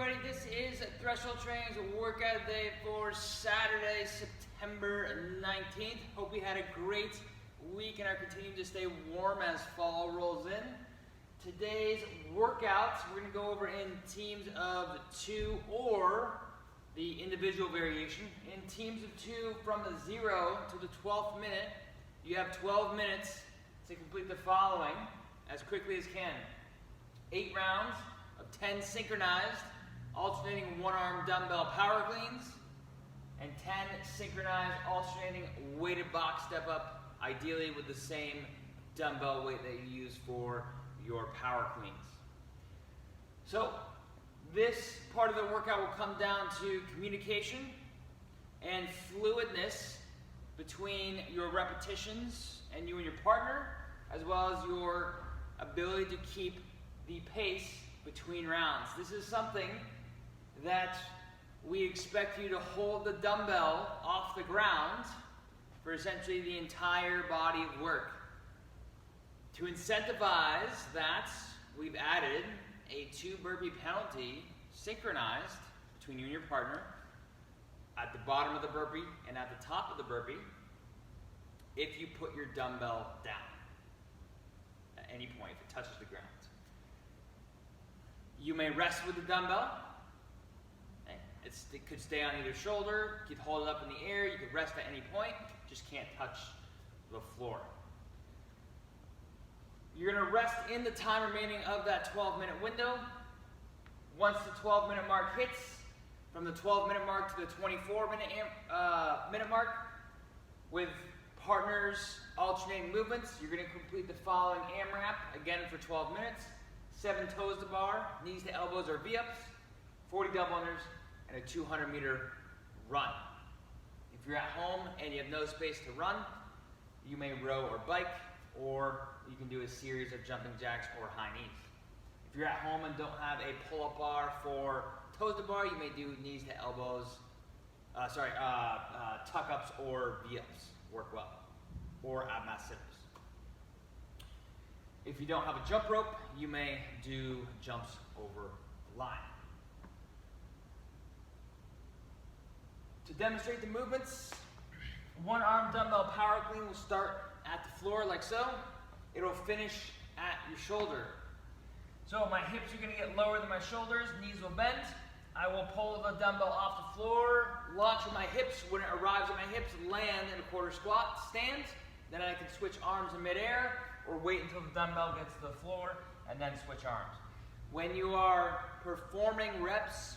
everybody, this is Threshold Training's workout day for Saturday, September 19th. Hope we had a great week and are continuing to stay warm as fall rolls in. Today's workouts, we're going to go over in teams of 2 or the individual variation. In teams of 2 from the 0 to the 12th minute, you have 12 minutes to complete the following as quickly as can. 8 rounds of 10 synchronized, alternating one-arm dumbbell power cleans, and 10 synchronized, alternating weighted box step up, ideally with the same dumbbell weight that you use for your power cleans. So this part of the workout will come down to communication and fluidness between your repetitions and you and your partner, as well as your ability to keep the pace between rounds. This is something that we expect you to hold the dumbbell off the ground for essentially the entire body of work. To incentivize that, we've added a 2 burpee penalty synchronized between you and your partner at the bottom of the burpee and at the top of the burpee if you put your dumbbell down at any point, if it touches the ground. You may rest with the dumbbell. Okay. It could stay on either shoulder. You could hold it up in the air. You could rest at any point. Just can't touch the floor. You're going to rest in the time remaining of that 12-minute window. Once the 12-minute mark hits, from the 12-minute mark to the 24-minute mark, with partners alternating movements, you're going to complete the following AMRAP, again for 12 minutes. 7 toes to bar, knees to elbows or V-ups, 40 double unders, and a 200-meter run. If you're at home and you have no space to run, you may row or bike, or you can do a series of jumping jacks or high knees. If you're at home and don't have a pull-up bar for toes to bar, you may do knees to elbows, tuck-ups or V-ups work well, or ab mat sit-ups. If you don't have a jump rope, you may do jumps over the line. To demonstrate the movements, one-arm dumbbell power clean will start at the floor like so. It'll finish at your shoulder. So my hips are going to get lower than my shoulders, knees will bend. I will pull the dumbbell off the floor, launch with my hips. When it arrives at my hips, land in a quarter squat, stand. Then I can switch arms in midair, or wait until the dumbbell gets to the floor and then switch arms. When you are performing reps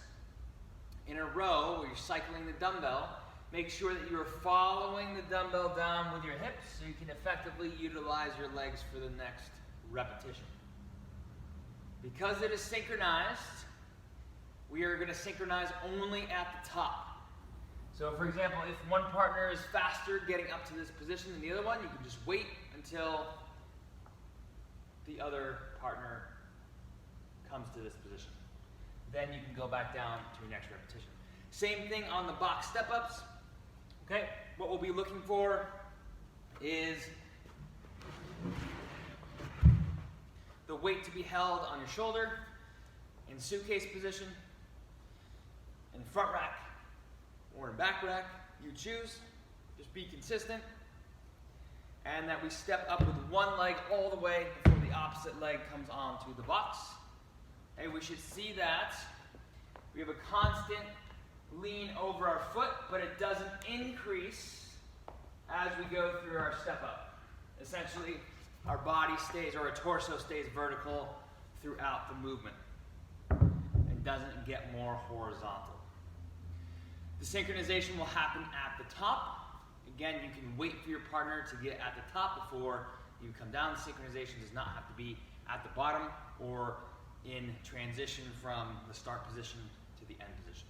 in a row where you're cycling the dumbbell, make sure that you are following the dumbbell down with your hips so you can effectively utilize your legs for the next repetition. Because it is synchronized, we are going to synchronize only at the top. So for example, if one partner is faster getting up to this position than the other one, you can just wait until the other partner comes to this position. Then you can go back down to your next repetition. Same thing on the box step-ups. Okay, what we'll be looking for is the weight to be held on your shoulder, in suitcase position, in front rack, or in back rack, you choose. Just be consistent. And that we step up with one leg all the way before the opposite leg comes onto the box. And we should see that we have a constant lean over our foot, but it doesn't increase as we go through our step up. Essentially, our body stays, or our torso stays vertical throughout the movement and doesn't get more horizontal. The synchronization will happen at the top. Again, you can wait for your partner to get at the top before you come down. Synchronization does not have to be at the bottom or in transition from the start position to the end position.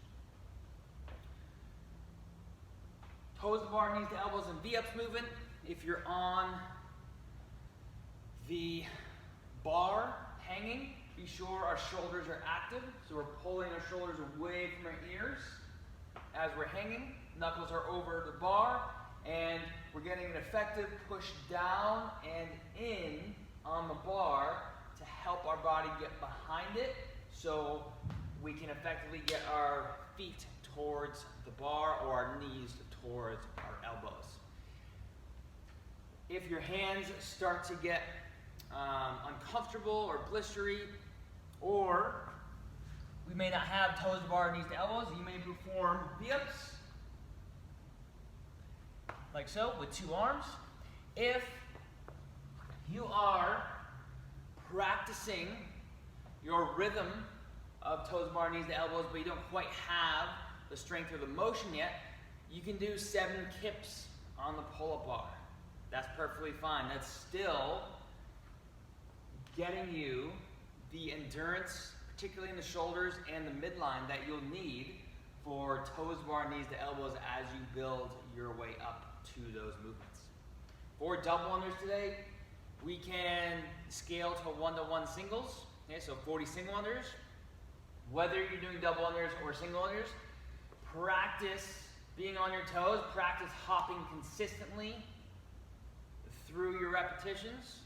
Toes to bar, knees to elbows, and V-ups movement. If you're on the bar hanging, be sure our shoulders are active. So we're pulling our shoulders away from our ears as we're hanging. Knuckles are over the bar. And we're getting an effective push down and in on the bar to help our body get behind it so we can effectively get our feet towards the bar or our knees towards our elbows. If your hands start to get uncomfortable or blistery, or we may not have toes to bar, knees to elbows, you may perform V-ups, like so, with 2 arms. If you are practicing your rhythm of toes to bar, knees to elbows, but you don't quite have the strength or the motion yet, you can do 7 kips on the pull-up bar. That's perfectly fine. That's still getting you the endurance, particularly in the shoulders and the midline, that you'll need for toes to bar, knees to elbows as you build your way up to those movements. For double unders today, we can scale to 1-to-1 singles. Okay, so 40 single unders. Whether you're doing double unders or single unders, practice being on your toes, practice hopping consistently through your repetitions.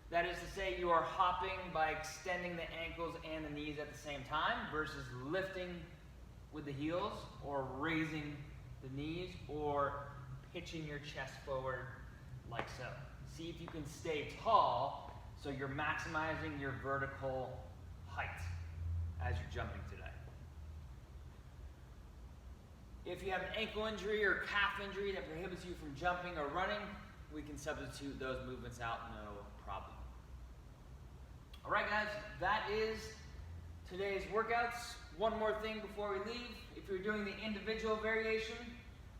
That is to say, you are hopping by extending the ankles and the knees at the same time versus lifting with the heels or raising the knees or pitching your chest forward like so. See if you can stay tall so you're maximizing your vertical height as you're jumping today. If you have an ankle injury or calf injury that prohibits you from jumping or running, we can substitute those movements out, no problem. All right, guys, that is today's workouts. One more thing before we leave. If you're doing the individual variation,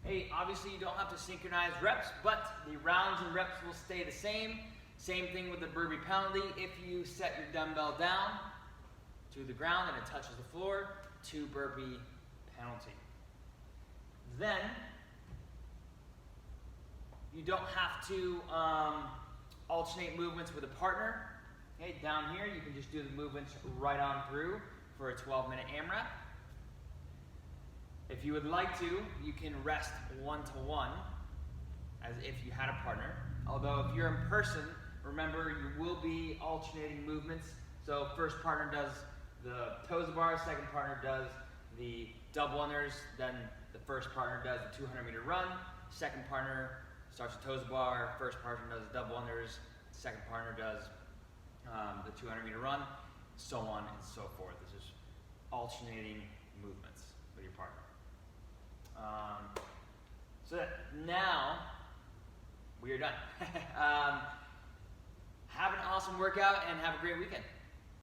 hey, obviously you don't have to synchronize reps, but the rounds and reps will stay the same. Same thing with the burpee penalty. If you set your dumbbell down to the ground and it touches the floor, 2 burpee penalty. Then, you don't have to alternate movements with a partner. Okay, down here, you can just do the movements right on through for a 12-minute AMRAP. If you would like to, you can rest 1-to-1 as if you had a partner. Although if you're in person, remember you will be alternating movements. So first partner does the toes to bar, second partner does the double unders, then the first partner does the 200-meter run, second partner starts the toes to bar, first partner does the double unders, second partner does the 200-meter run, so on and so forth. This is alternating movements with your partner. So now we are done. Have an awesome workout and have a great weekend.